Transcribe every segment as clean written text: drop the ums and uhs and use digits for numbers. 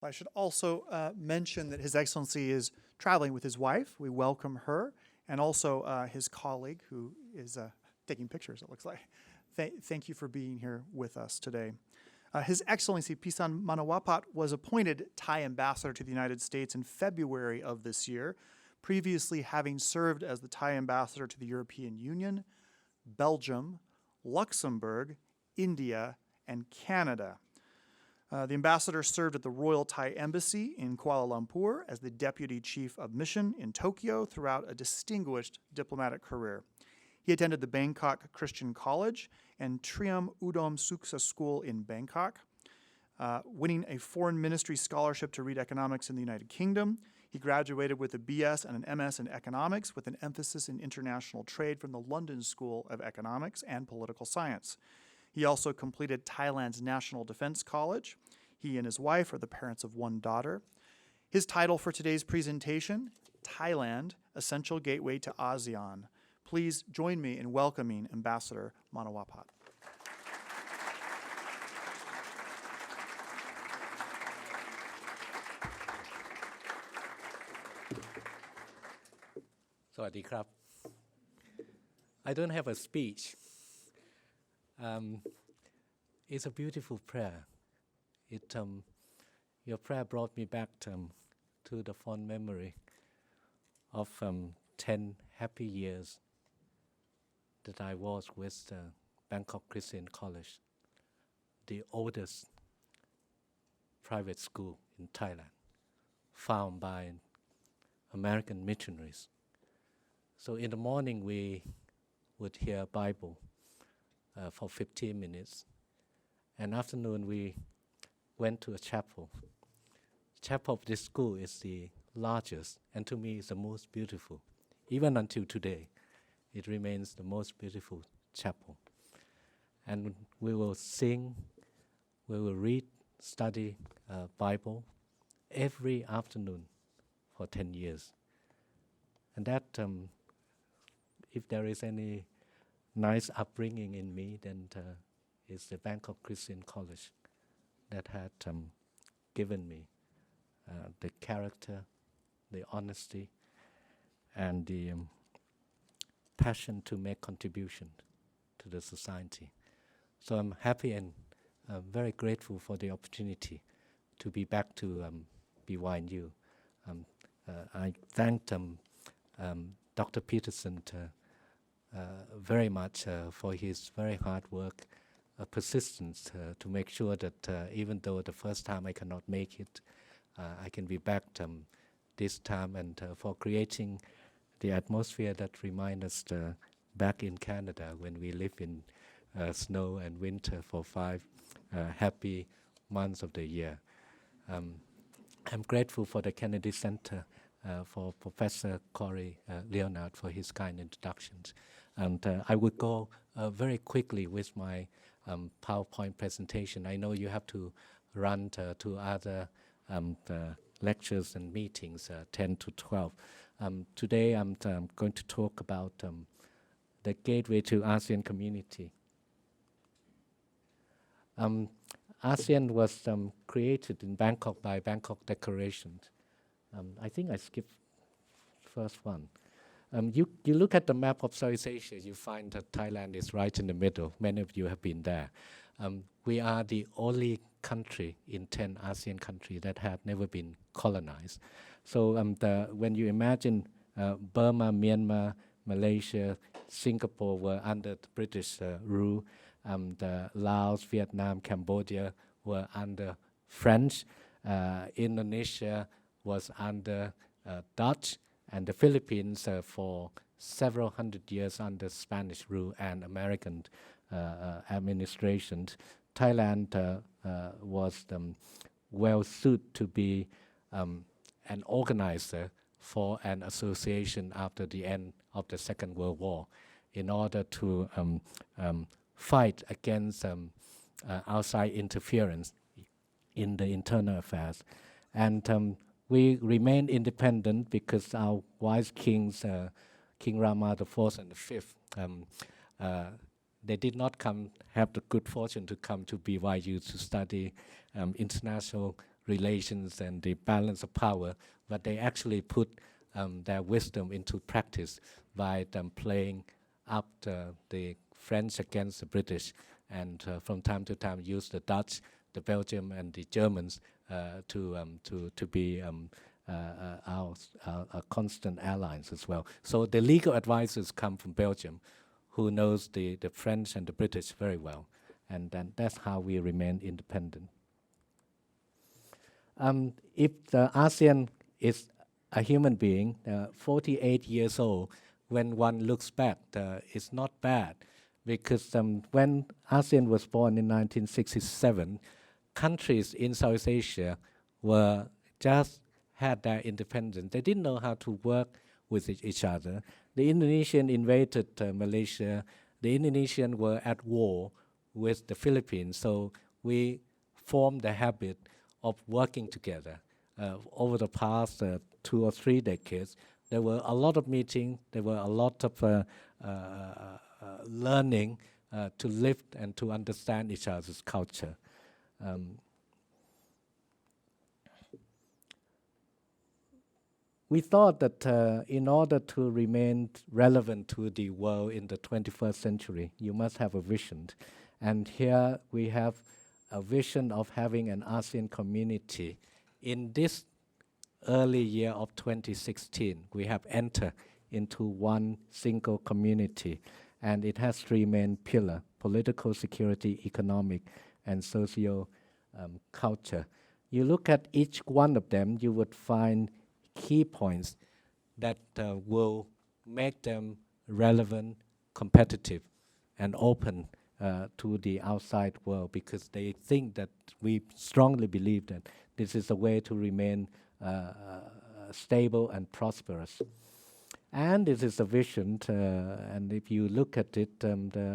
I should also mention that His Excellency is traveling with his wife. We welcome her, and also his colleague who is taking pictures, it looks like. Thank you for being here with us today. His Excellency Pisan Manawapat was appointed Thai ambassador to the United States in February of this year, previously having served as the Thai ambassador to the European Union, Belgium, Luxembourg, India, and Canada. The ambassador served at the Royal Thai Embassy in Kuala Lumpur as the Deputy Chief of Mission in Tokyo throughout a distinguished diplomatic career. He attended the Bangkok Christian College and Triam Udom Suksa School in Bangkok, winning a foreign ministry scholarship to read economics in the United Kingdom. He graduated with a BS and an MS in economics with an emphasis in international trade from the London School of Economics and Political Science. He also completed Thailand's National Defense College. He and his wife are the parents of one daughter. His title for today's presentation, Thailand, Essential Gateway to ASEAN. Please join me in welcoming Ambassador Manawapat. Sawadee krap. I don't have a speech. It's a beautiful prayer. Your prayer brought me back to the fond memory of 10 happy years that I was with Bangkok Christian College, the oldest private school in Thailand, founded by American missionaries. So in the morning we would hear Bible for 15 minutes. And afternoon we went to a chapel. The chapel of this school is the largest, and to me is the most beautiful. Even until today, it remains the most beautiful chapel. And we will sing, we will read, study Bible every afternoon for 10 years. And that, if there is any nice upbringing in me, then it's the Bangkok Christian College that had given me the character, the honesty, and the passion to make contribution to the society. So I'm happy and very grateful for the opportunity to be back to BYU. I thanked Dr. Peterson very much for his very hard work, persistence to make sure that even though the first time I cannot make it, I can be back this time, and for creating the atmosphere that reminds us back in Canada when we live in snow and winter for 5 happy months of the year. I'm grateful for the Kennedy Center, for Professor Corey Leonard for his kind introductions. And I would go very quickly with my PowerPoint presentation. I know you have to run to other lectures and meetings, 10 to 12. Today I'm going to talk about the gateway to ASEAN community. ASEAN was created in Bangkok by Bangkok Declaration. I think I skipped first one. You look at the map of Southeast Asia, you find that Thailand is right in the middle. Many of you have been there. We are the only country in 10 ASEAN countries that have never been colonized. So when you imagine Burma, Myanmar, Malaysia, Singapore were under the British rule, Laos, Vietnam, Cambodia were under French, Indonesia was under Dutch, and the Philippines for several hundred years under Spanish rule and American administration. Thailand was well suited to be an organizer for an association after the end of the Second World War in order to fight against outside interference in the internal affairs. And we remained independent because our wise kings, King Rama IV and V, they did not have the good fortune to come to BYU to study international relations and the balance of power, but they actually put their wisdom into practice by playing up the French against the British, and from time to time use the Dutch, the Belgium, and the Germans to be our constant allies as well. So the legal advisors come from Belgium, who knows the French and the British very well, and then that's how we remain independent. If the ASEAN is a human being, 48 years old, when one looks back, it's not bad, because when ASEAN was born in 1967, countries in Southeast Asia were just had their independence. They didn't know how to work with each other. The Indonesian invaded Malaysia. The Indonesians were at war with the Philippines, so we formed the habit of working together. Over the past 2 or 3 decades, there were a lot of meetings, there were a lot of learning to live and to understand each other's culture. We thought that in order to remain relevant to the world in the 21st century, you must have a vision. And here we have a vision of having an ASEAN community. In this early year of 2016, we have entered into one single community, and it has 3 main pillars: political, security, economic, and socio culture. You look at each one of them, you would find key points that will make them relevant, competitive, and open to the outside world, because they think that we strongly believe that this is a way to remain stable and prosperous. And this is a vision, and if you look at it,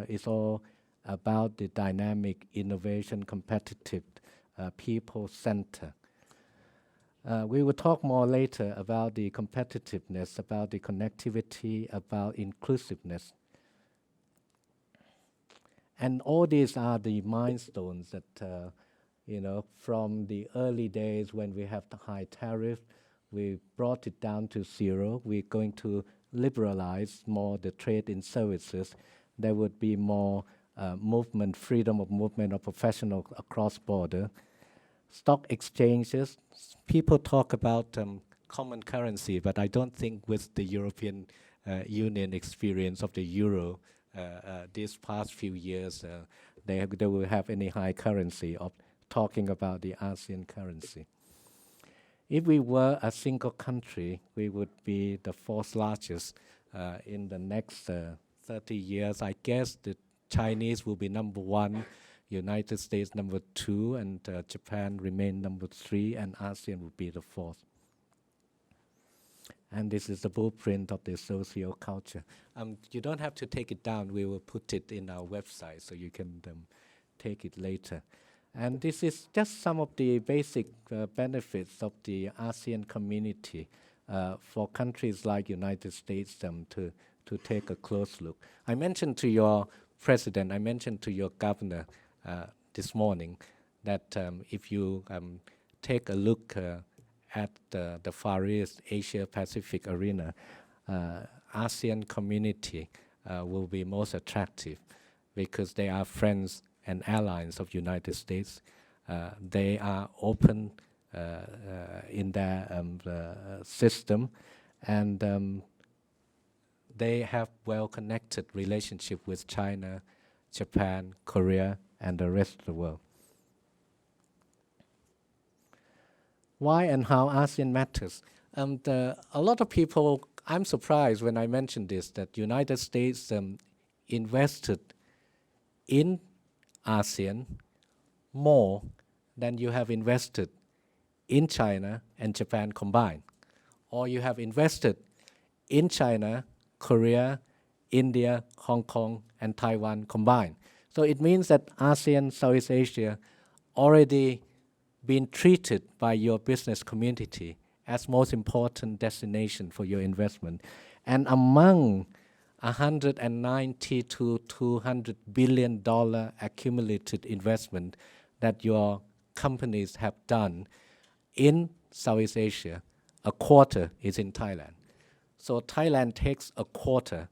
it's all about the dynamic, innovation, competitive, people-centered. We will talk more later about the competitiveness, about the connectivity, about inclusiveness. And all these are the milestones that, from the early days when we have the high tariff, we brought it down to 0. We're going to liberalize more the trade in services. There would be more movement, freedom of movement of professionals across border. Stock exchanges, people talk about common currency, but I don't think with the European Union experience of the euro these past few years, they will have any high currency of talking about the ASEAN currency. If we were a single country, we would be the 4th largest in the next 30 years. I guess the Chinese will be number 1, United States number 2, and Japan remain number 3, and ASEAN will be the 4th. And this is the blueprint of the socio-culture. You don't have to take it down. We will put it in our website, so you can take it later. And this is just some of the basic benefits of the ASEAN community for countries like United States to take a close look. I mentioned to your president, I mentioned to your governor this morning that if you take a look at the Far East Asia-Pacific arena, ASEAN community will be most attractive because they are friends and allies of United States. They are open in their system, and they have well-connected relationship with China, Japan, Korea, and the rest of the world. Why and how ASEAN matters? A lot of people, I'm surprised when I mentioned this, that United States invested in ASEAN more than you have invested in China and Japan combined. Or you have invested in China, Korea, India, Hong Kong, and Taiwan combined. So it means that ASEAN, Southeast Asia, already been treated by your business community as most important destination for your investment. And among 190 to $200 billion accumulated investment that your companies have done, in Southeast Asia, a quarter is in Thailand. So Thailand takes a quarter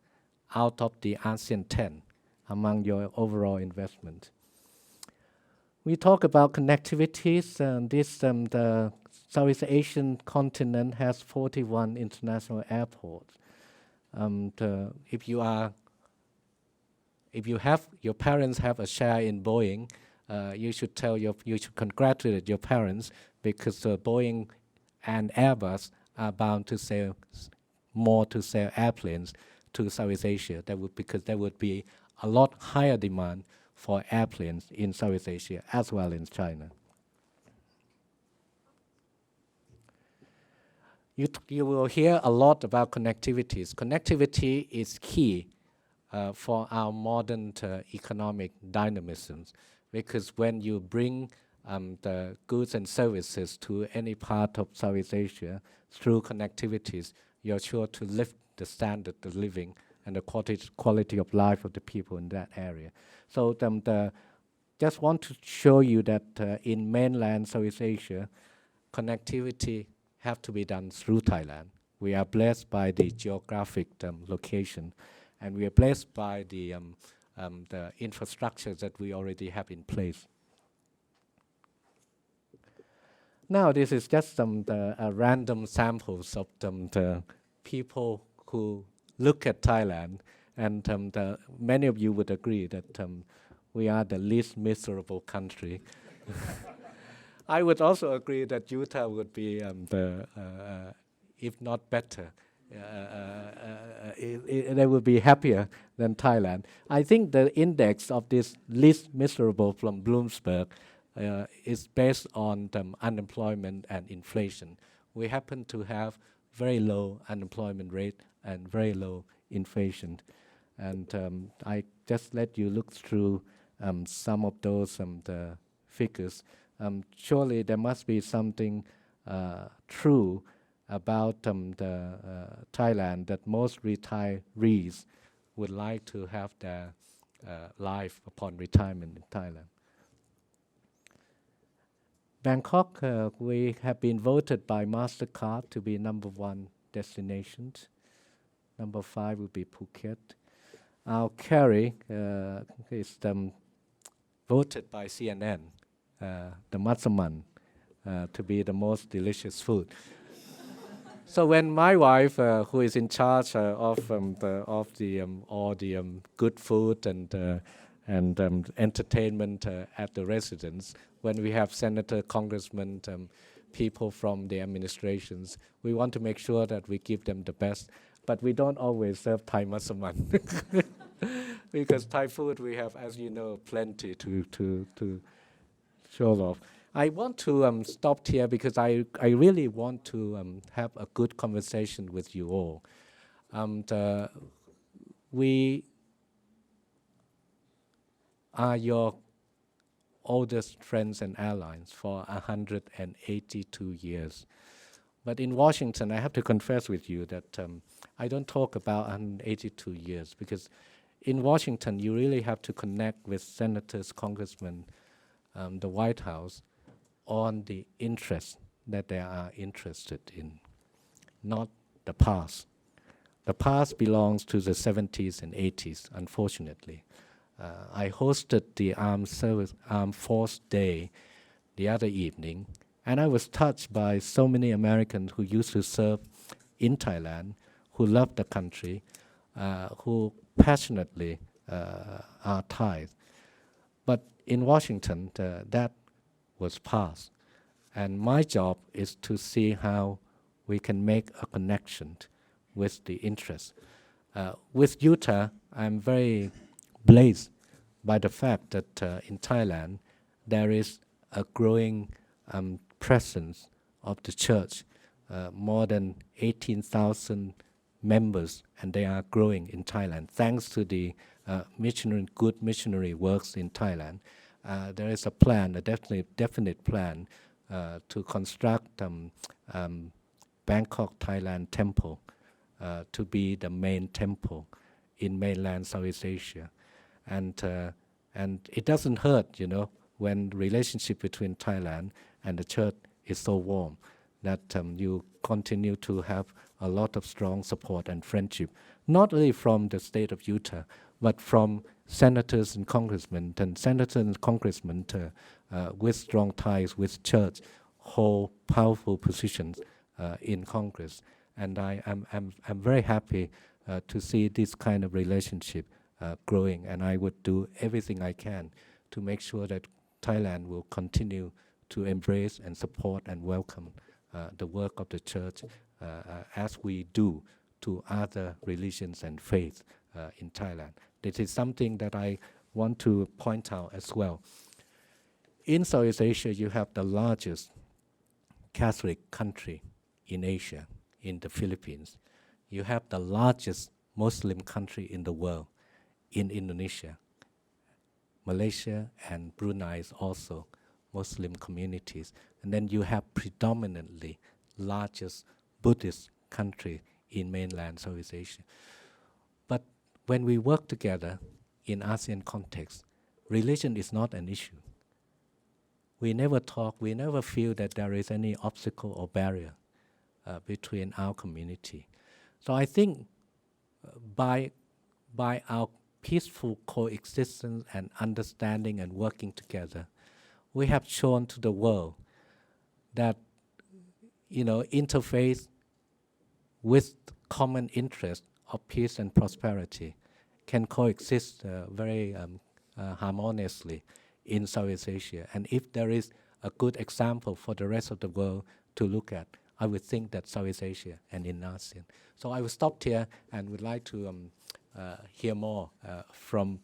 out of the ASEAN 10 among your overall investment. We talk about connectivities, and the Southeast Asian continent has 41 international airports. If your parents have a share in Boeing, you should congratulate your parents, because Boeing and Airbus are bound to sell airplanes to Southeast Asia. Because there would be a lot higher demand for airplanes in Southeast Asia as well in China. You will hear a lot about connectivities. Connectivity is key for our modern economic dynamisms, because when you bring the goods and services to any part of Southeast Asia through connectivities, you're sure to lift the standard of living and the quality of life of the people in that area. So just want to show you that in mainland Southeast Asia, connectivity have to be done through Thailand. We are blessed by the geographic location, and we are blessed by the infrastructure that we already have in place. Now, this is just some random samples of the people who look at Thailand, and many of you would agree that we are the least miserable country. I would also agree that Utah would be if not better, they would be happier than Thailand. I think the index of this least miserable from Bloomberg is based on unemployment and inflation. We happen to have very low unemployment rate and very low inflation. And I just let you look through some of those the figures. Surely there must be something true about Thailand, that most retirees would like to have their life upon retirement in Thailand. Bangkok, we have been voted by MasterCard to be #1 destination. Number 5 would be Phuket. Our curry is voted by CNN, the matzaman, to be the most delicious food. So when my wife, who is in charge of all the good food and entertainment at the residence, when we have senator, congressmen, people from the administrations, we want to make sure that we give them the best. But we don't always serve Thai masaman, because Thai food we have, as you know, plenty to show off. I want to stop here because I really want to have a good conversation with you all. We are your oldest friends and allies for 182 years. But in Washington, I have to confess with you that I don't talk about 182 years, because in Washington, you really have to connect with senators, congressmen, the White House, on the interests that they are interested in, not the past. The past belongs to the 70s and 80s, unfortunately. I hosted the Armed Force Day the other evening, and I was touched by so many Americans who used to serve in Thailand, who love the country, who passionately are Thai. But in Washington, that was past. And my job is to see how we can make a connection with the interests. With Utah, I'm very blessed by the fact that in Thailand, there is a growing presence of the church, more than 18,000 members, and they are growing in Thailand. Thanks to the good missionary works in Thailand, there is a plan, a definite plan to construct Bangkok, Thailand temple to be the main temple in mainland Southeast Asia. And it doesn't hurt, when relationship between Thailand and the church is so warm that you continue to have a lot of strong support and friendship, not only from the state of Utah, but from senators and congressmen, with strong ties with church, hold powerful positions in Congress. And I'm very happy to see this kind of relationship growing, and I would do everything I can to make sure that Thailand will continue to embrace and support and welcome the work of the church as we do to other religions and faiths in Thailand. This is something that I want to point out as well. In Southeast Asia, you have the largest Catholic country in Asia, in the Philippines. You have the largest Muslim country in the world, in Indonesia. Malaysia and Brunei is also Muslim communities. And then you have predominantly largest Buddhist country in mainland Southeast Asia. But when we work together in ASEAN context, religion is not an issue. We never talk, we never feel that there is any obstacle or barrier between our community. So I think by our peaceful coexistence and understanding and working together, we have shown to the world that, interfaith with common interest of peace and prosperity can coexist very harmoniously in Southeast Asia. And if there is a good example for the rest of the world to look at, I would think that Southeast Asia and in ASEAN. So I will stop here and would like to hear more from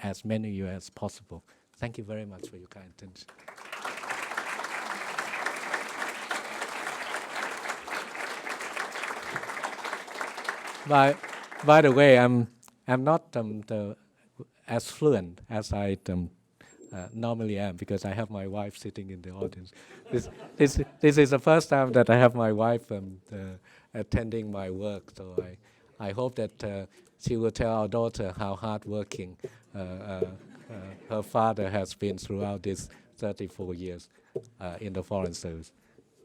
as many of you as possible. Thank you very much for your kind attention. By the way, I'm not as fluent as I normally am, because I have my wife sitting in the audience. This is the first time that I have my wife attending my work, so I hope that she will tell our daughter how hardworking her father has been throughout these 34 years in the Foreign Service.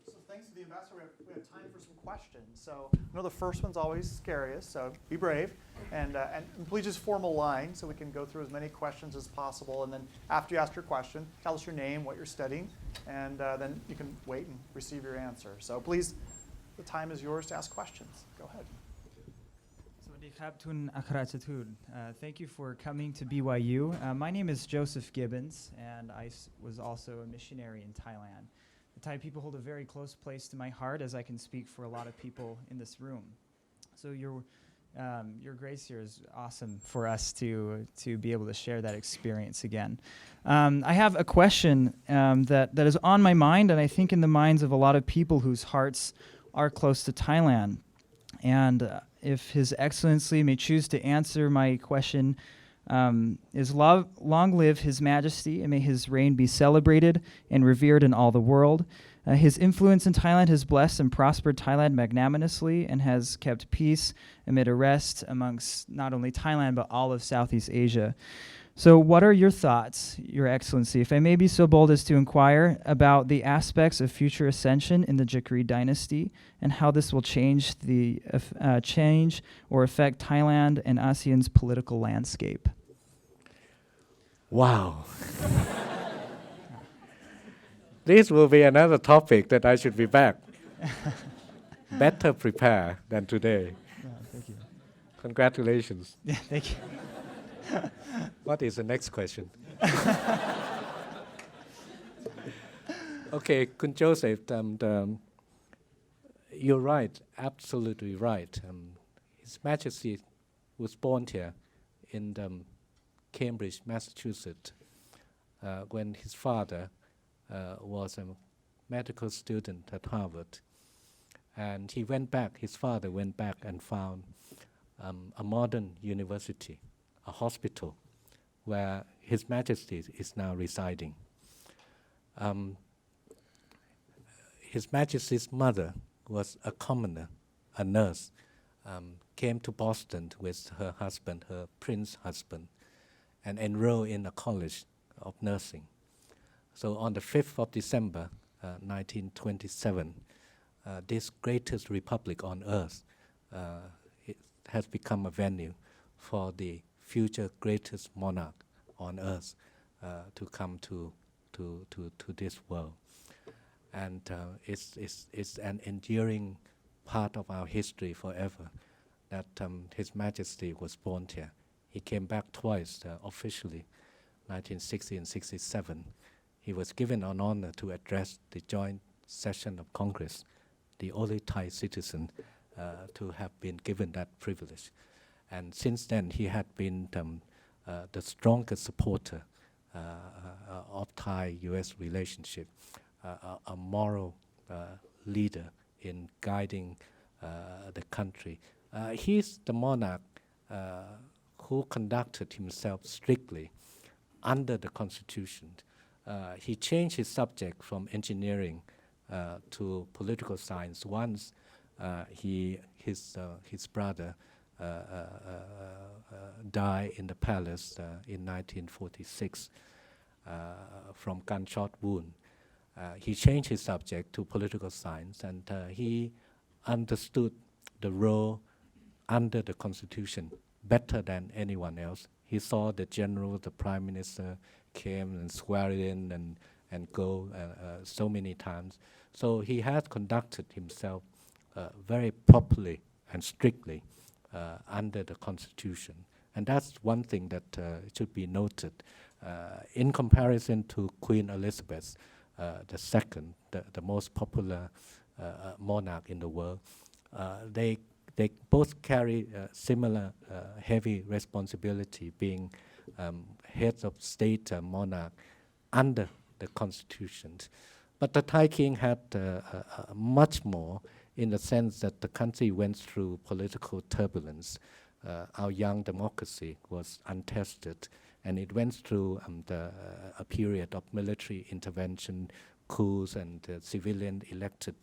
So thanks to the ambassador, we have time for some questions. So I know the first one's always scariest, so be brave. And please just form a line so we can go through as many questions as possible. And then after you ask your question, tell us your name, what you're studying, and then you can wait and receive your answer. So please, the time is yours to ask questions. Go ahead. Thank you for coming to BYU. My name is Joseph Gibbons, and I was also a missionary in Thailand. The Thai people hold a very close place to my heart, as I can speak for a lot of people in this room. So your grace here is awesome for us to be able to share that experience again. I have a question that is on my mind, and I think in the minds of a lot of people whose hearts are close to Thailand. And if His Excellency may choose to answer my question, is long live His Majesty, and may His reign be celebrated and revered in all the world. His influence in Thailand has blessed and prospered Thailand magnanimously and has kept peace amid arrest amongst not only Thailand but all of Southeast Asia. So what are your thoughts, Your Excellency, if I may be so bold as to inquire about the aspects of future ascension in the Jakri dynasty and how this will change or affect Thailand and ASEAN's political landscape? Wow. This will be another topic that I should be back. Better prepare than today. Thank you. Congratulations. Yeah, thank you. What is the next question? Okay, Kun Joseph, you're right, absolutely right. His Majesty was born here in Cambridge, Massachusetts, when his father was a medical student at Harvard. And his father went back and found a modern university, a hospital, where His Majesty is now residing. His Majesty's mother was a commoner, a nurse, came to Boston with her husband, her prince husband, and enrolled in a college of nursing. So on the 5th of December, 1927, this greatest republic on earth it has become a venue for the future greatest monarch on earth to come to this world. And it's an enduring part of our history forever that His Majesty was born here. He came back twice officially, 1960 and 67. He was given an honor to address the joint session of Congress, the only Thai citizen to have been given that privilege. And since then, he had been the strongest supporter of Thai-US relationship, a moral leader in guiding the country. He's the monarch who conducted himself strictly under the Constitution. He changed his subject from engineering to political science once his brother died in the palace in 1946 from gunshot wound. He changed his subject to political science, and he understood the role under the Constitution better than anyone else. He saw the general, the prime minister came and swear in and go so many times. So he has conducted himself very properly and strictly under the Constitution. And that's one thing that should be noted. In comparison to Queen Elizabeth II, the most popular monarch in the world, they both carry similar heavy responsibility, being heads of state monarch under the Constitution. But the Thai king had much more, in the sense that the country went through political turbulence. Our young democracy was untested, and it went through a period of military intervention, coups, and civilian elected,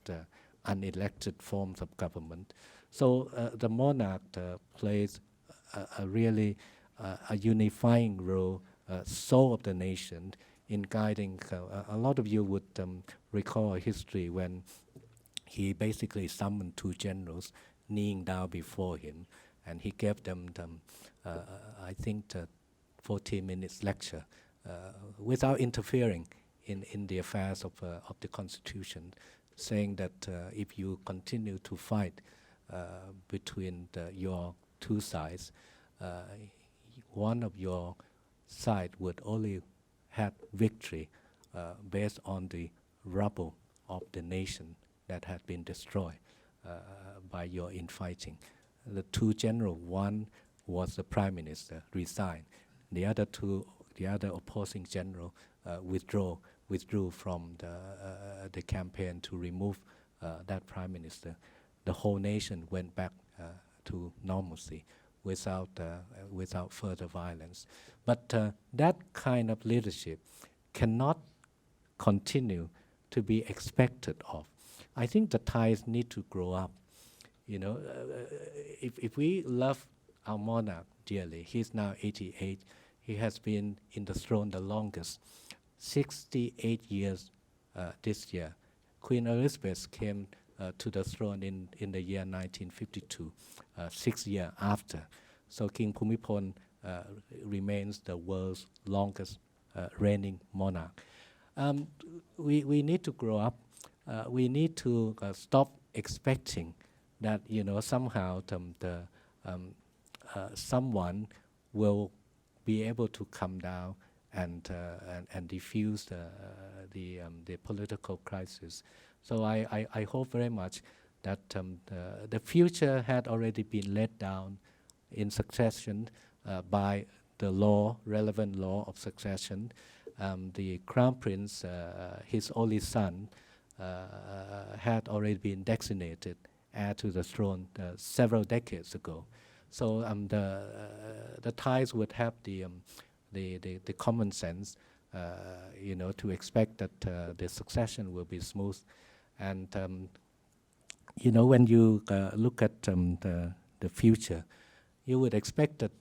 unelected forms of government. So the monarch plays a really unifying role, soul of the nation, in guiding. A lot of you would recall a history when he basically summoned two generals kneeling down before him, and he gave them, I think, 14 minutes lecture without interfering in the affairs of the Constitution, saying that if you continue to fight between your two sides, one of your side would only have victory based on the rubble of the nation that had been destroyed by your infighting. The two generals, one was the prime minister, resigned. The other opposing general withdrew from the campaign to remove that prime minister. The whole nation went back to normalcy without further violence. But that kind of leadership cannot continue to be expected of. I think the Thais need to grow up. You know, if we love our monarch dearly, he's now 88. He has been in the throne the longest, 68 years this year. Queen Elizabeth came to the throne in the year 1952, 6 years after. So King Bhumibol remains the world's longest reigning monarch. We need to grow up. We need to stop expecting that somehow someone will be able to come down and defuse the political crisis. So I hope very much that the future had already been laid down in succession by the relevant law of succession. The Crown Prince, his only son, had already been designated heir to the throne several decades ago. So the Thais would have the common sense, to expect that the succession will be smooth. And when you look at the future, you would expect that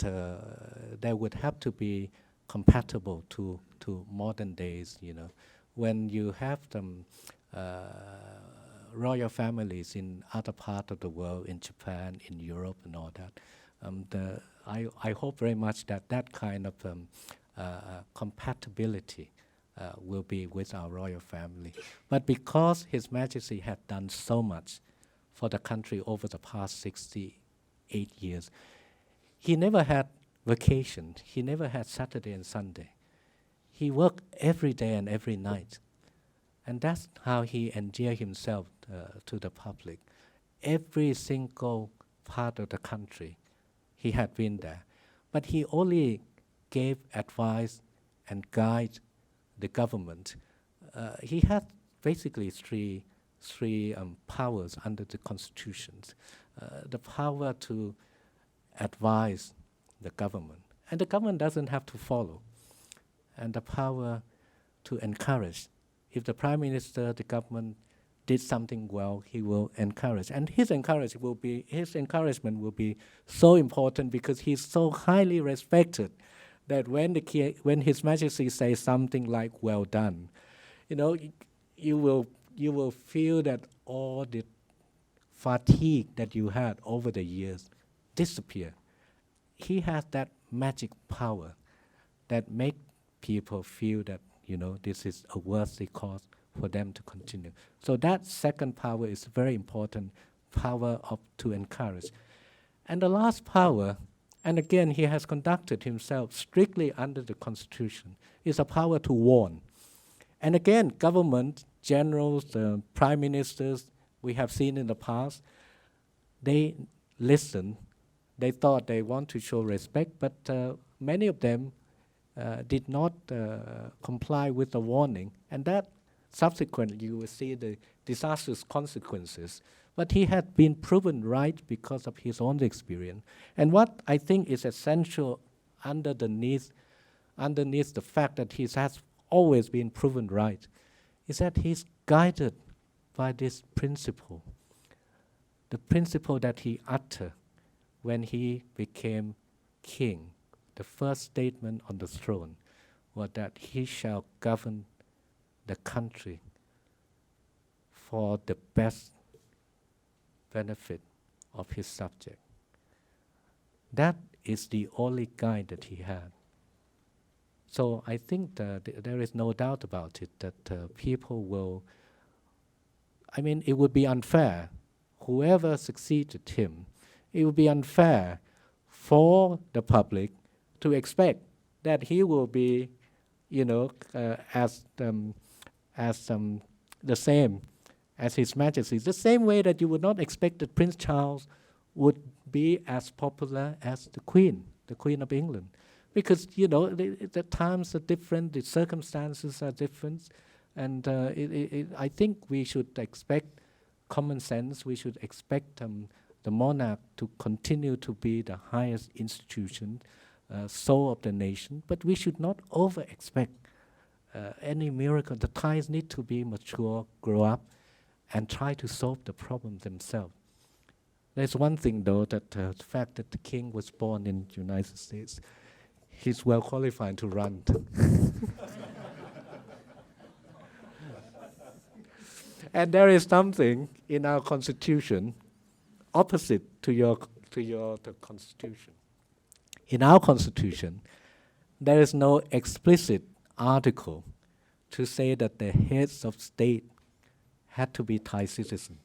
they would have to be compatible to modern days. When you have royal families in other parts of the world, in Japan, in Europe, and all that. I hope very much that that kind of compatibility will be with our royal family. But because His Majesty had done so much for the country over the past 68 years, he never had vacation. He never had Saturday and Sunday. He worked every day and every night. And that's how he endeared himself to the public. Every single part of the country, he had been there. But he only gave advice and guide the government. He had basically three powers under the constitutions. The power to advise the government, and the government doesn't have to follow. And the power to encourage. If the Prime Minister, the government did something well, he will encourage. And his encouragement will be so important because he's so highly respected that when His Majesty says something like "well done," you will feel that all the fatigue that you had over the years disappear. He has that magic power that make people feel that this is a worthy cause for them to continue. So that second power is very important, power to encourage. And the last power, and again he has conducted himself strictly under the Constitution, is a power to warn. And again, government, generals, prime ministers, we have seen in the past, they listen. They thought they want to show respect, but many of them did not comply with the warning, and that subsequently you will see the disastrous consequences. But he had been proven right because of his own experience. And what I think is essential underneath the fact that he has always been proven right is that he's guided by this principle, the principle that he uttered when he became king. The first statement on the throne was that he shall govern the country for the best benefit of his subject. That is the only guide that he had. So I think that there is no doubt about it that people will, it would be unfair, whoever succeeded him, it would be unfair for the public to expect that he will be, as the same as His Majesty. The same way that you would not expect that Prince Charles would be as popular as the Queen of England. Because, the times are different, the circumstances are different, and I think we should expect common sense, we should expect the monarch to continue to be the highest institution, soul of the nation, but we should not over-expect any miracle. The Thais need to be mature, grow up, and try to solve the problem themselves. There's one thing, though, that the fact that the king was born in the United States, he's well qualified to run. And there is something in our constitution opposite to the constitution. In our constitution, there is no explicit article to say that the heads of state had to be Thai citizens.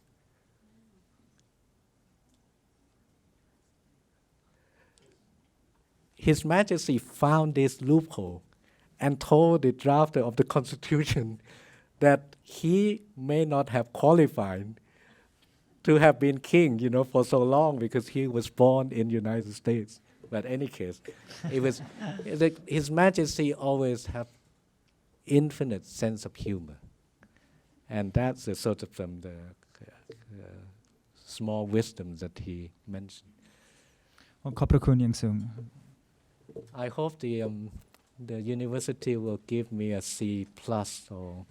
His Majesty found this loophole and told the drafter of the constitution that he may not have qualified to have been king, for so long because he was born in the United States. But in any case, it was His Majesty always have infinite sense of humor, and that's the sort of the small wisdom that he mentioned. ขอบพระคุณอย่างสูง I hope the university will give me a C plus or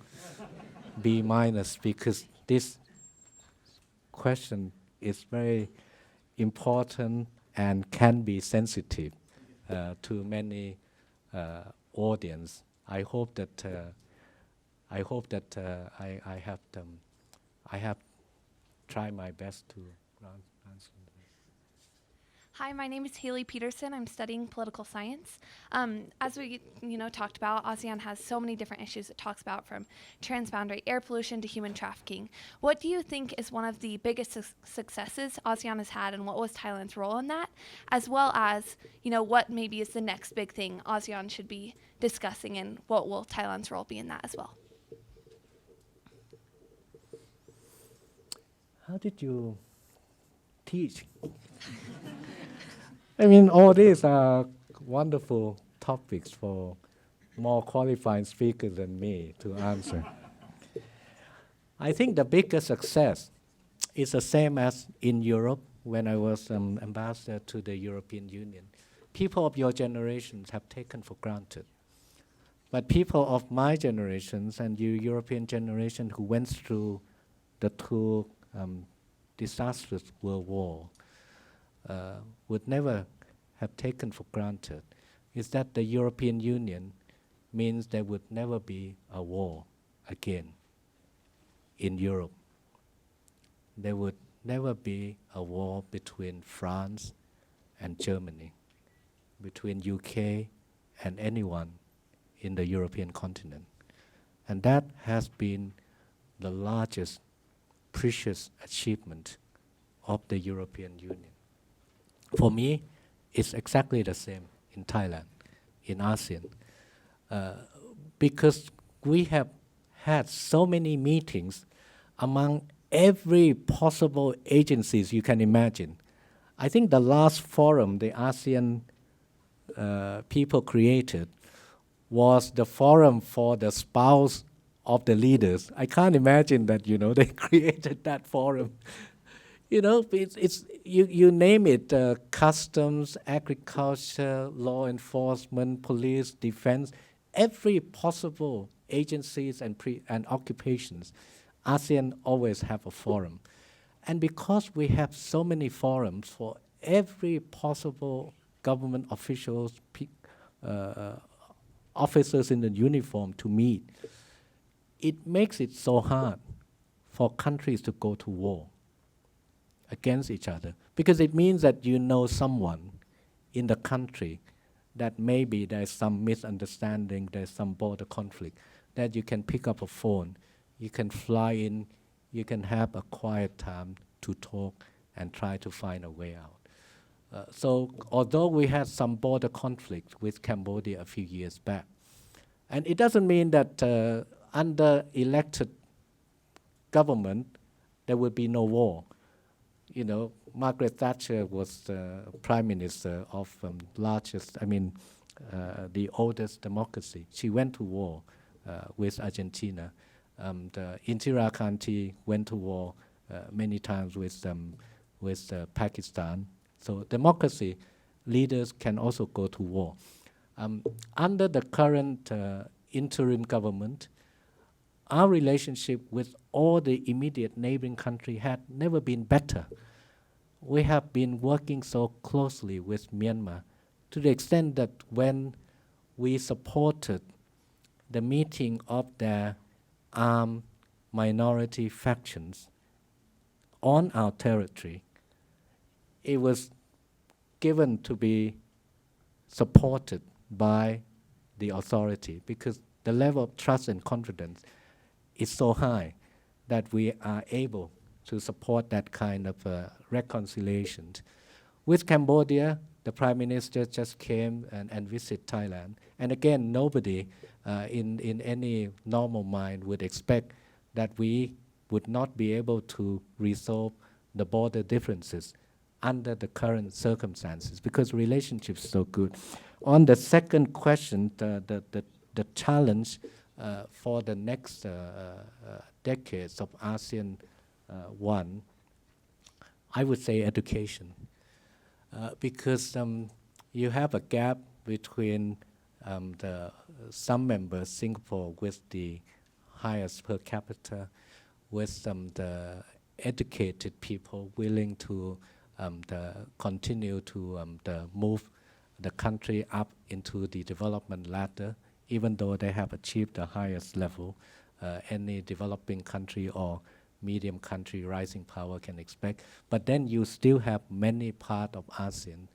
B minus because this question is very important and can be sensitive to many audience. I hope that I hope that I have tried my best to answer. Hi, my name is Haley Peterson. I'm studying political science. As we, talked about, ASEAN has so many different issues it talks about, from transboundary air pollution to human trafficking. What do you think is one of the biggest successes ASEAN has had, and what was Thailand's role in that? As well as, what maybe is the next big thing ASEAN should be discussing, and what will Thailand's role be in that as well? How did you teach? I mean, all these are wonderful topics for more qualified speakers than me to answer. I think the biggest success is the same as in Europe when I was ambassador to the European Union. People of your generations have taken for granted. But people of my generations and you European generation who went through the two disastrous world war would never have taken for granted is that the European Union means there would never be a war again in Europe. There would never be a war between France and Germany, between UK and anyone in the European continent. And that has been the largest precious achievement of the European Union. For me, it's exactly the same in Thailand, in ASEAN, because we have had so many meetings among every possible agencies you can imagine. I think the last forum the ASEAN people created was the forum for the spouse of the leaders. I can't imagine that, they created that forum. It's you name it, customs, agriculture, law enforcement, police, defense, every possible agencies and occupations, ASEAN always have a forum. And because we have so many forums for every possible government officials, officers in the uniform to meet, it makes it so hard for countries to go to war against each other, because it means that you know someone in the country that maybe there's some misunderstanding, there's some border conflict, that you can pick up a phone, you can fly in, you can have a quiet time to talk and try to find a way out. So although we had some border conflict with Cambodia a few years back, and it doesn't mean that under elected government there would be no war. Margaret Thatcher was prime minister of the oldest democracy. She went to war with Argentina. Indira Gandhi went to war many times with Pakistan. So democracy leaders can also go to war. Under the current interim government, our relationship with all the immediate neighboring countries had never been better. We have been working so closely with Myanmar to the extent that when we supported the meeting of their armed minority factions on our territory, it was given to be supported by the authority, because the level of trust and confidence is so high that we are able to support that kind of reconciliation. With Cambodia, the Prime Minister just came and visited Thailand. And again, nobody in any normal mind would expect that we would not be able to resolve the border differences under the current circumstances, because relationships are so good. On the second question, the challenge for the next decades of ASEAN one, I would say education, because you have a gap between some members, Singapore with the highest per capita, with the educated people willing to continue to move the country up into the development ladder, even though they have achieved the highest level. any developing country or medium country rising power can expect. But then you still have many parts of ASEAN,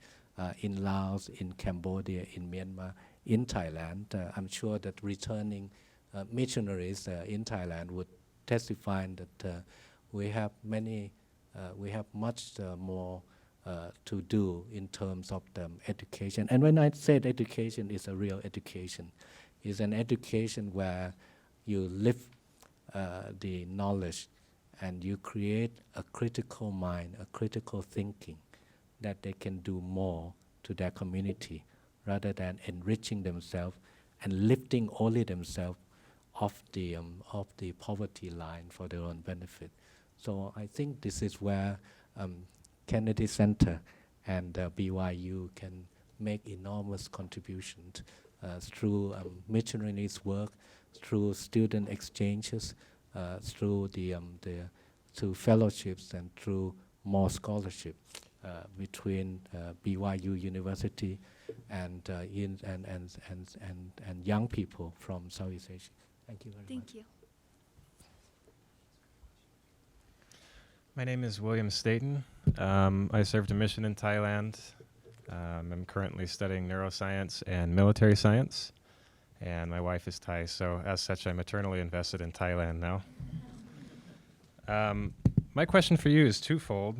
in Laos, in Cambodia, in Myanmar, in Thailand. I'm sure that returning missionaries in Thailand would testify that we have much more to do in terms of the education. And when I said education, is a real education. It's an education where you live the knowledge and you create a critical mind, a critical thinking that they can do more to their community rather than enriching themselves and lifting only themselves off the poverty line for their own benefit. So I think this is where Kennedy Center and BYU can make enormous contributions through missionaries' work, through student exchanges, through through fellowships and through more scholarship between BYU University and young people from Southeast Asia. Thank you very much. Thank you. My name is William Staten. I served a mission in Thailand. I'm currently studying neuroscience and military science, and my wife is Thai, so as such, I'm eternally invested in Thailand now. My question for you is twofold.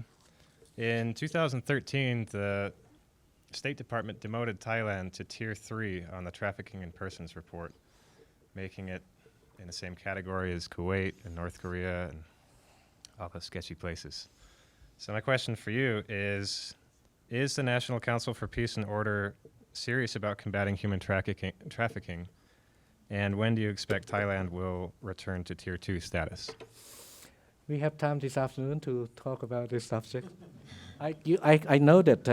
In 2013, the State Department demoted Thailand to Tier 3 on the Trafficking in Persons report, making it in the same category as Kuwait and North Korea and all those sketchy places. So my question for you is the National Council for Peace and Order serious about combating human trafficking? And when do you expect Thailand will return to Tier 2 status? We have time this afternoon to talk about this subject. I know that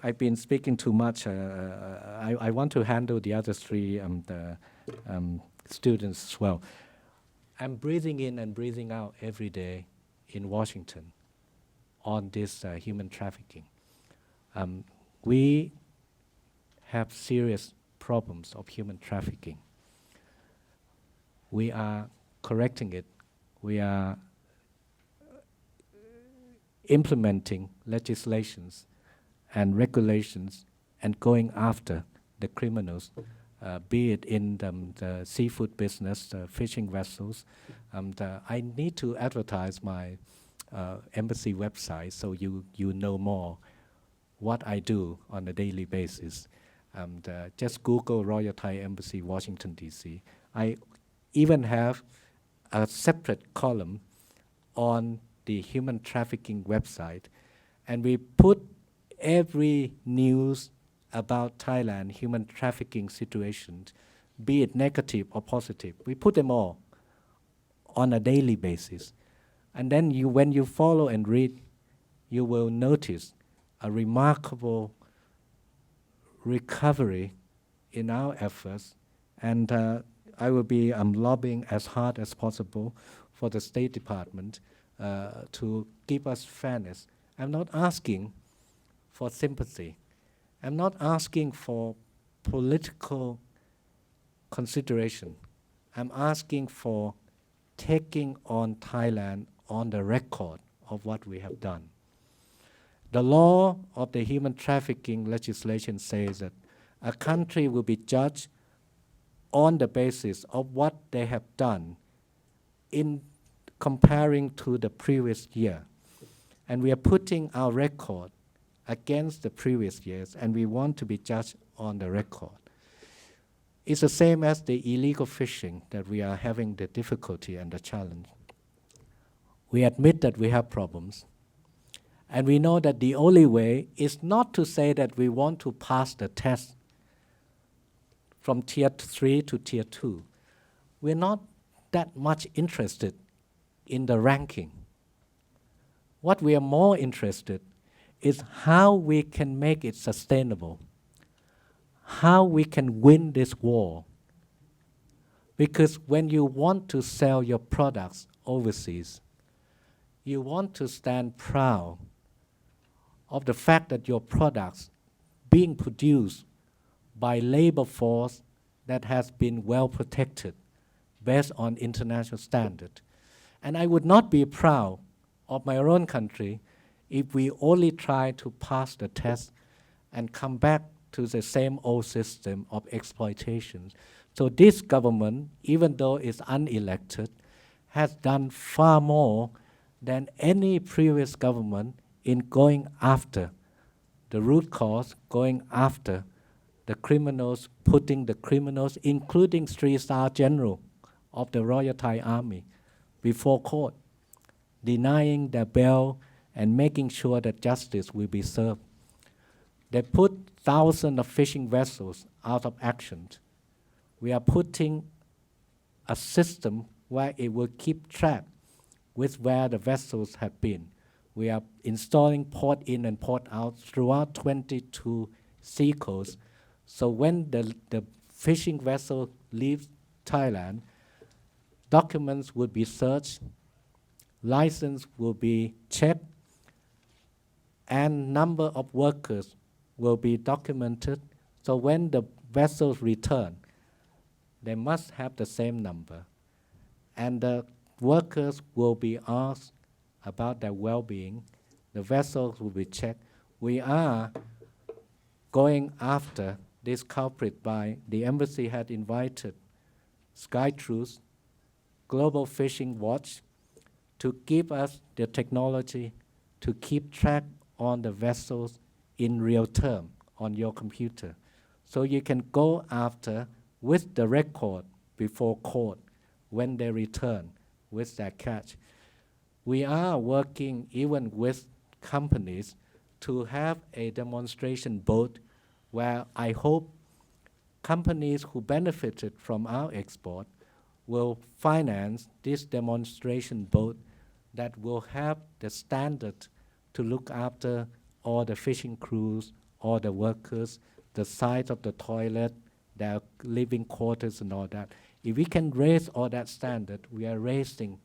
I've been speaking too much. I want to handle the other three students as well. I'm breathing in and breathing out every day in Washington on this human trafficking. We have serious problems of human trafficking. We are correcting it. We are implementing legislations and regulations and going after the criminals, be it in the seafood business, the fishing vessels. I need to advertise my embassy website so you know more what I do on a daily basis. Just Google Royal Thai Embassy, Washington, D.C. I even have a separate column on the human trafficking website, and we put every news about Thailand human trafficking situations, be it negative or positive. We put them all on a daily basis. And then when you follow and read, you will notice a remarkable recovery in our efforts. And I will be lobbying as hard as possible for the State Department to give us fairness. I'm not asking for sympathy. I'm not asking for political consideration. I'm asking for taking on Thailand on the record of what we have done. The law of the human trafficking legislation says that a country will be judged on the basis of what they have done in comparing to the previous year. And we are putting our record against the previous years, and we want to be judged on the record. It's the same as the illegal fishing that we are having the difficulty and the challenge. We admit that we have problems, and we know that the only way is not to say that we want to pass the test from Tier 3 to Tier 2. We're not that much interested in the ranking. What we are more interested is how we can make it sustainable, how we can win this war. Because when you want to sell your products overseas, you want to stand proud of the fact that your products being produced by labor force that has been well protected, based on international standard. And I would not be proud of my own country if we only try to pass the test and come back to the same old system of exploitation. So this government, even though it's unelected, has done far more than any previous government in going after the root cause, going after the criminals, putting the criminals, including 3-star general of the Royal Thai Army, before court, denying their bail and making sure that justice will be served. They put thousands of fishing vessels out of action. We are putting a system where it will keep track with where the vessels have been. We are installing port in and port out throughout 22 seacoasts. So when the fishing vessel leaves Thailand, documents will be searched, license will be checked, and number of workers will be documented. So when the vessels return, they must have the same number. And the workers will be asked about their well-being. The vessels will be checked. We are going after this culprit by the embassy had invited Sky Truth, Global Fishing Watch, to give us the technology to keep track on the vessels in real term on your computer. So you can go after with the record before court when they return with their catch. We are working even with companies to have a demonstration boat where I hope companies who benefited from our export will finance this demonstration boat that will have the standard to look after all the fishing crews, all the workers, the size of the toilet, their living quarters and all that. If we can raise all that standard, we are raising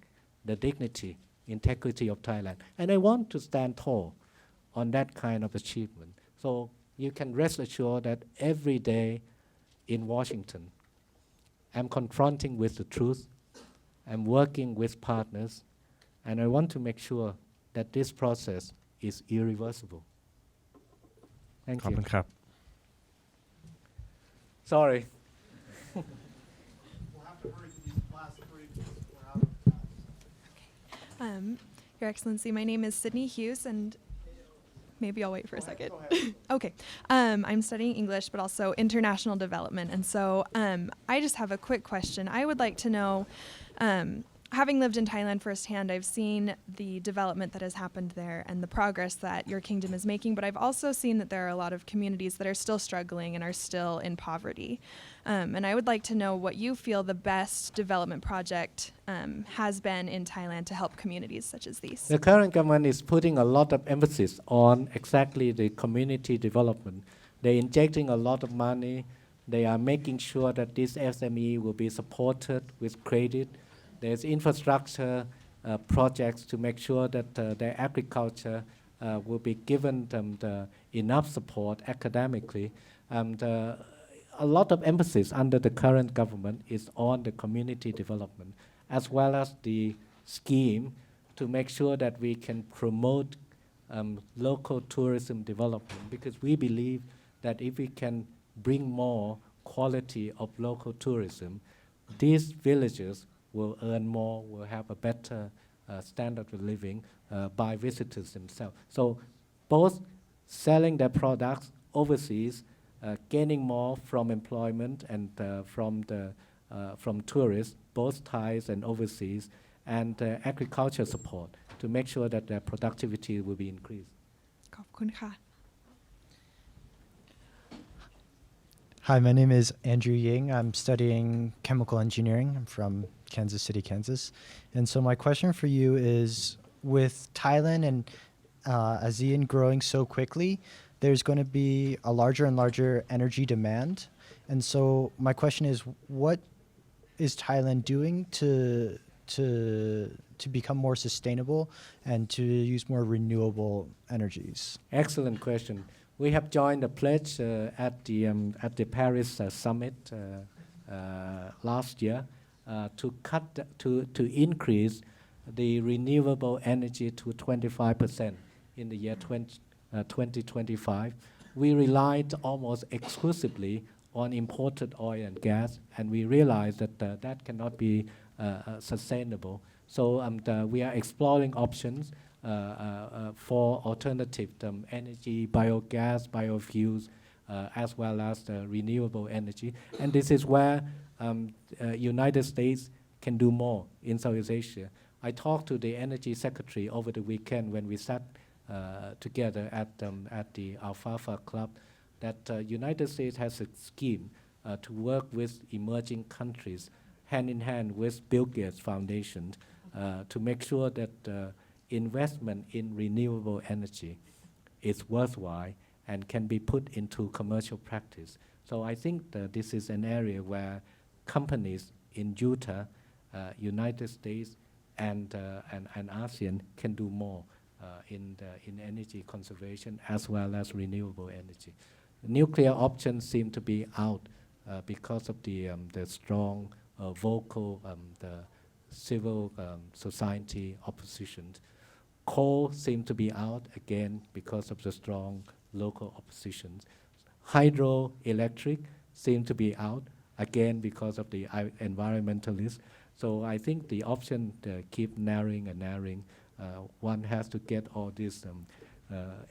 the dignity, integrity of Thailand. And I want to stand tall on that kind of achievement. So you can rest assured that every day in Washington, I'm confronting with the truth, I'm working with partners, and I want to make sure that this process is irreversible. Thank ขอบ you. คุณครับ Sorry. We'll have to hurry to these last three because we're out of time. Your Excellency, my name is Sydney Hughes, and maybe I'll wait for a second. Go ahead. Okay. I'm studying English, but also international development. And so I just have a quick question. I would like to know, having lived in Thailand firsthand, I've seen the development that has happened there and the progress that your kingdom is making, but I've also seen that there are a lot of communities that are still struggling and are still in poverty. And I would like to know what you feel the best development project has been in Thailand to help communities such as these. The current government is putting a lot of emphasis on exactly the community development. They're injecting a lot of money. They are making sure that this SME will be supported with credit. There's infrastructure projects to make sure that their agriculture will be given them enough support academically. A lot of emphasis under the current government is on the community development, as well as the scheme to make sure that we can promote local tourism development, because we believe that if we can bring more quality of local tourism, these villages will earn more, will have a better standard of living by visitors themselves. So both selling their products overseas, gaining more from employment and from tourists, both Thais and overseas, and agriculture support to make sure that their productivity will be increased. ขอบคุณค่ะ Hi, my name is Andrew Ying. I'm studying chemical engineering. I'm from Kansas City, Kansas. And so my question for you is, with Thailand and ASEAN growing so quickly, there's going to be a larger and larger energy demand. And so my question is, what is Thailand doing to become more sustainable and to use more renewable energies? Excellent question. We have joined the pledge at the Paris summit last year. to increase the renewable energy to 25% in the year 2025. We relied almost exclusively on imported oil and gas, and we realized that that cannot be sustainable. So we are exploring options for alternative energy, biogas, biofuels, as well as renewable energy. And this is where United States can do more in Southeast Asia. I talked to the Energy Secretary over the weekend when we sat together at the Alfalfa Club, that United States has a scheme to work with emerging countries hand in hand with Bill Gates Foundation to make sure that investment in renewable energy is worthwhile and can be put into commercial practice. So I think that this is an area where companies in Utah, United States, and ASEAN can do more in energy conservation as well as renewable energy. Nuclear options seem to be out because of the strong vocal the civil society opposition. Coal seems to be out again because of the strong local opposition. Hydroelectric seems to be out again because of the environmentalists. So I think the option keep narrowing and narrowing. One has to get all these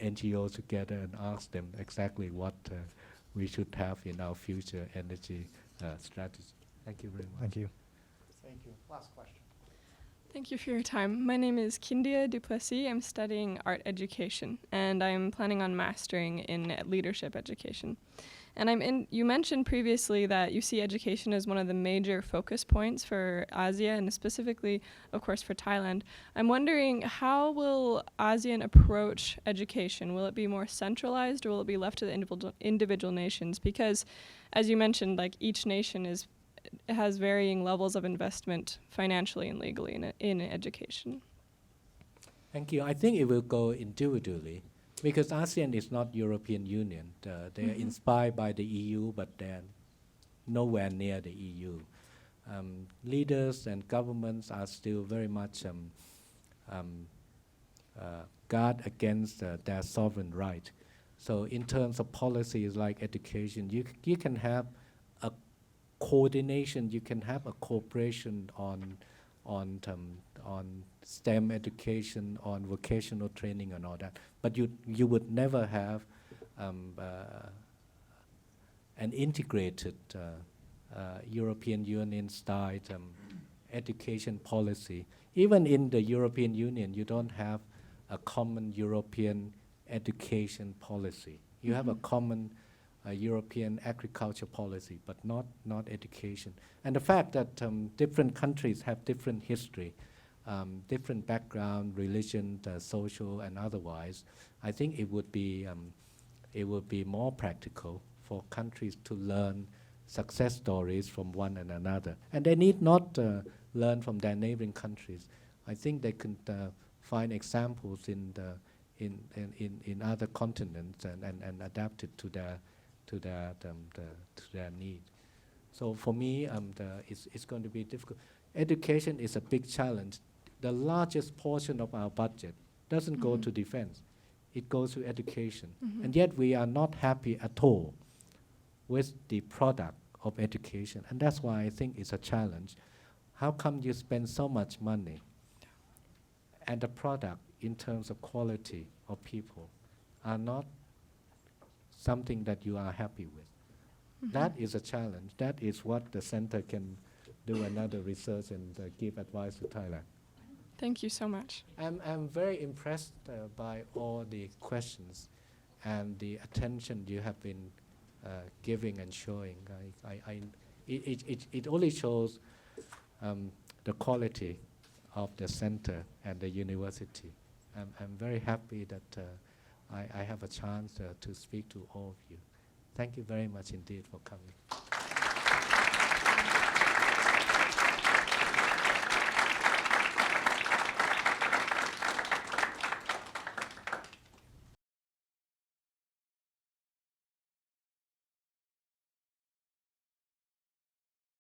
NGOs together and ask them exactly what we should have in our future energy strategy. Thank you very much. Thank you. Thank you. Last question. Thank you for your time. My name is Kindia Duplessis. I'm studying art education, and I'm planning on mastering in leadership education. And you mentioned previously that you see education as one of the major focus points for ASEAN, and specifically, of course, for Thailand. I'm wondering, how will ASEAN approach education? Will it be more centralized, or will it be left to the individual nations? Because, as you mentioned, like each nation has varying levels of investment financially and legally in education. Thank you. I think it will go individually, because ASEAN is not European Union. They are inspired by the EU, but they're nowhere near the EU. Leaders and governments are still very much guard against their sovereign right. So in terms of policies like education, you can have a coordination, you can have a cooperation on STEM education, on vocational training and all that. But you would never have an integrated European Union style education policy. Even in the European Union, you don't have a common European education policy. You have a common European agriculture policy, but not education. And the fact that different countries have different history, different background, religion, social, and otherwise, I think it would be more practical for countries to learn success stories from one and another. And they need not learn from their neighboring countries. I think they can find examples in other continents and adapt it to their need. So for me, it's going to be difficult. Education is a big challenge. The largest portion of our budget doesn't go to defense. It goes to education. And yet we are not happy at all with the product of education. And that's why I think it's a challenge. How come you spend so much money and the product in terms of quality of people are not something that you are happy with? That is a challenge. That is what the center can do another research and give advice to Thailand. Thank you so much. I'm very impressed by all the questions and the attention you have been giving and showing. It only shows the quality of the center and the university. I'm very happy that I have a chance to speak to all of you. Thank you very much indeed for coming.